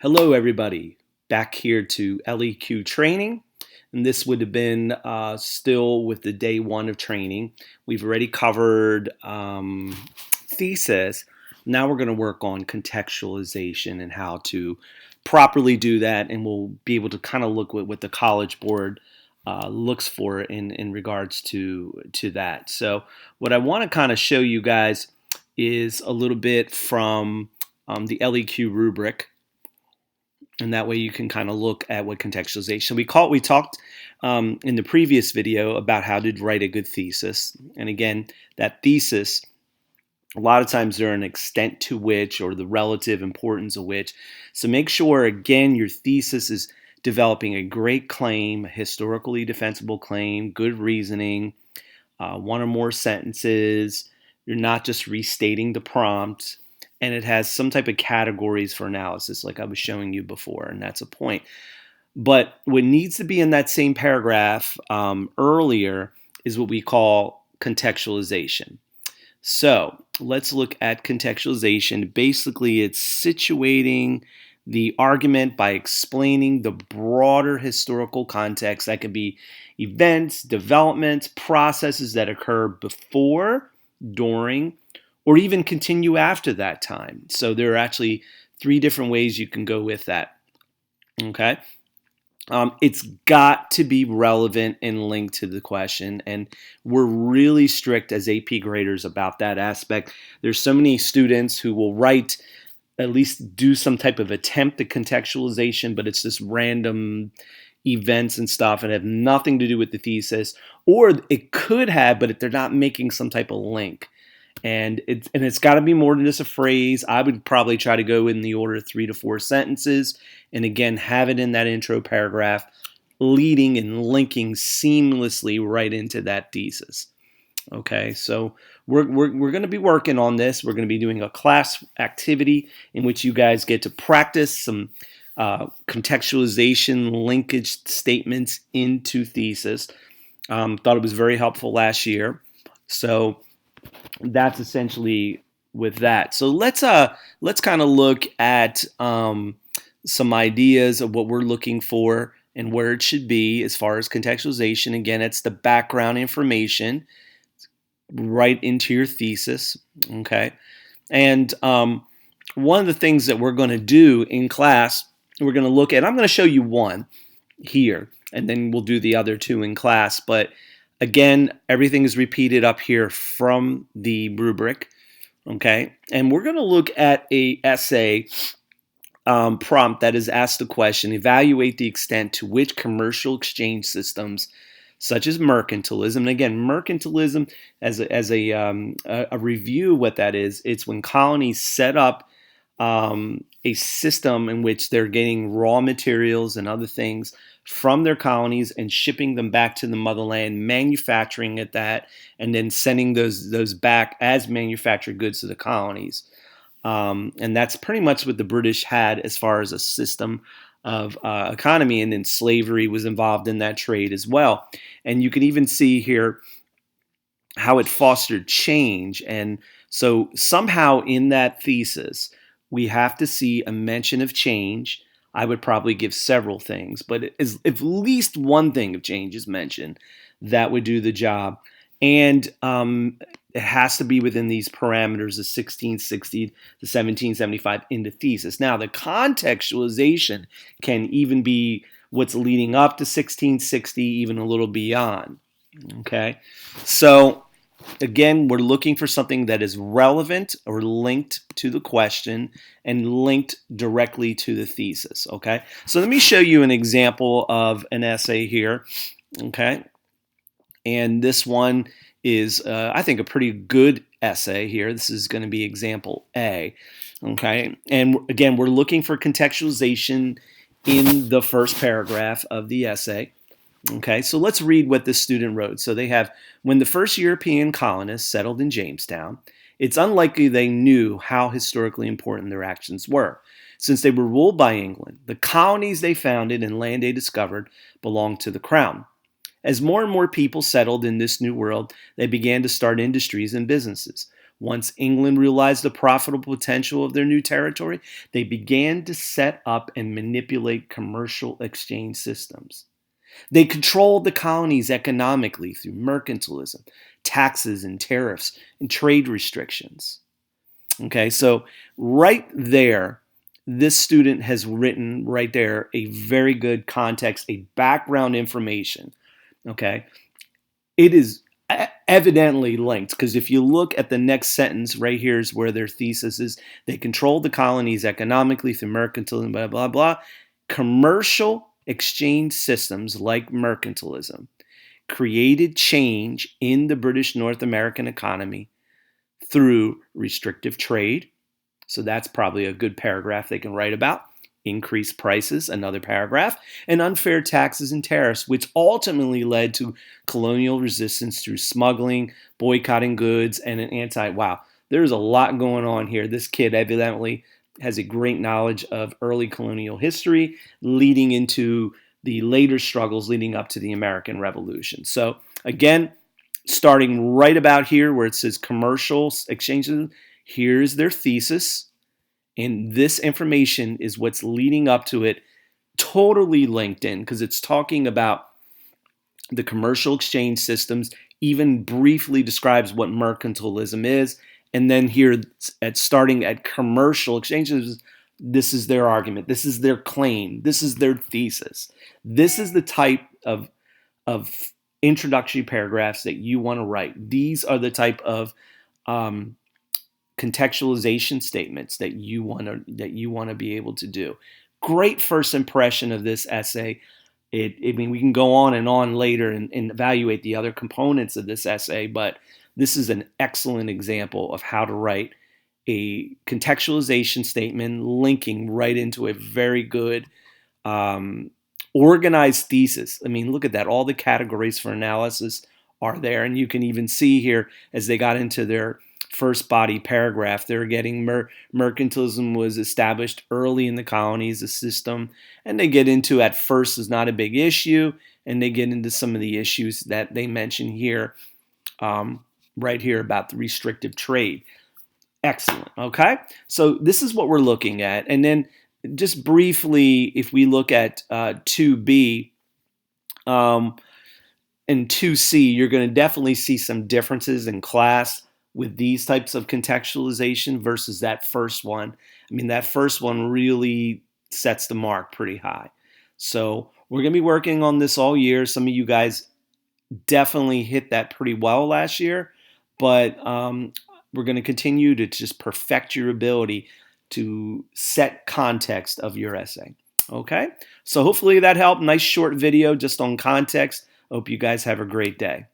Hello, everybody. Back here to LEQ training. And this would have been still with the day one of training. We've already covered thesis. Now we're going to work on contextualization and how to properly do that. And we'll be able to kind of look at what the College Board looks for in regards to that. So what I want to kind of show you guys is a little bit from the LEQ rubric, and that way you can kind of look at what contextualization we talked in the previous video about how to write a good thesis. And again, that thesis, a lot of times there are an extent to which or the relative importance of which. So make sure, again, your thesis is developing a great claim, a historically defensible claim, good reasoning, one or more sentences. You're not just restating the prompt, and it has some type of categories for analysis like I was showing you before, and that's a point. But what needs to be in that same paragraph earlier is what we call contextualization. So let's look at contextualization. Basically, it's situating the argument by explaining the broader historical context. That could be events, developments, processes that occur before, during, or even continue after that time. So there are actually three different ways you can go with that. Okay. It's got to be relevant and linked to the question, and we're really strict as AP graders about that aspect. There's so many students who will write, at least do some type of attempt at contextualization, but it's just random events and stuff and have nothing to do with the thesis, or it could have, but they're not making some type of link. And it's got to be more than just a phrase. I would probably try to go in the order of 3 to 4 sentences, and again, have it in that intro paragraph, leading and linking seamlessly right into that thesis. Okay, so we're going to be working on this. We're going to be doing a class activity in which you guys get to practice some contextualization linkage statements into thesis. Thought it was very helpful last year. So that's essentially with that. So let's kind of look at some ideas of what we're looking for and where it should be as far as contextualization. Again, it's the background information right into your thesis. Okay, and one of the things that we're going to do in class, we're going to look at. I'm going to show you one here, and then we'll do the other two in class. But again, everything is repeated up here from the rubric, okay? And we're going to look at a essay prompt that is asked the question, evaluate the extent to which commercial exchange systems, such as mercantilism, and again, mercantilism as a review, what that is, it's when colonies set up a system in which they're getting raw materials and other things from their colonies and shipping them back to the motherland, manufacturing at that, and then sending those back as manufactured goods to the colonies. And that's pretty much what the British had as far as a system of economy, and then slavery was involved in that trade as well. And you can even see here how it fostered change. And so somehow in that thesis, we have to see a mention of change. I would probably give several things, but if at least one thing of change is mentioned, that would do the job. And it has to be within these parameters of 1660 to 1775 in the thesis. Now, the contextualization can even be what's leading up to 1660, even a little beyond. Okay, so again, we're looking for something that is relevant or linked to the question and linked directly to the thesis, okay? So let me show you an example of an essay here, okay? And this one is, I think, a pretty good essay here. This is going to be example A, okay? And again, we're looking for contextualization in the first paragraph of the essay. Okay, so let's read what this student wrote. So they have, when the first European colonists settled in Jamestown, it's unlikely they knew how historically important their actions were. Since they were ruled by England, the colonies they founded and land they discovered belonged to the crown. As more and more people settled in this new world, they began to start industries and businesses. Once England realized the profitable potential of their new territory, they began to set up and manipulate commercial exchange systems. They controlled the colonies economically through mercantilism, taxes and tariffs, and trade restrictions. Okay, so right there, this student has written right there a very good context, a background information. Okay, it is evidently linked because if you look at the next sentence right here is where their thesis is. They controlled the colonies economically through mercantilism, blah, blah, blah. Commercial exchange systems like mercantilism created change in the British North American economy through restrictive trade. So that's probably a good paragraph they can write about. Increased prices, another paragraph, and unfair taxes and tariffs, which ultimately led to colonial resistance through smuggling, boycotting goods, and an wow, there's a lot going on here. This kid evidently has a great knowledge of early colonial history leading into the later struggles leading up to the American Revolution. So again, starting right about here where it says commercial exchanges, here's their thesis. And this information is what's leading up to it, totally linked in because it's talking about the commercial exchange systems, even briefly describes what mercantilism is. And then here at starting at commercial exchanges, this is their argument. This is their claim. This is their thesis. This is the type of introductory paragraphs that you want to write. These are the type of contextualization statements that you want to be able to do. Great first impression of this essay. I mean, we can go on and on later and evaluate the other components of this essay, but this is an excellent example of how to write a contextualization statement linking right into a very good organized thesis. I mean, look at that. All the categories for analysis are there, and you can even see here as they got into their first body paragraph, they're getting mercantilism was established early in the colonies, a system, and they get into at first is not a big issue, and they get into some of the issues that they mention here, right here about the restrictive trade. Excellent. Okay, so this is what we're looking at, and then just briefly, if we look at 2B. And 2C, you're going to definitely see some differences in class with these types of contextualization versus that first one. I mean, that first one really sets the mark pretty high. So we're going to be working on this all year. Some of you guys definitely hit that pretty well last year, but we're going to continue to just perfect your ability to set context of your essay. Okay, so hopefully that helped. Nice short video just on context. Hope you guys have a great day.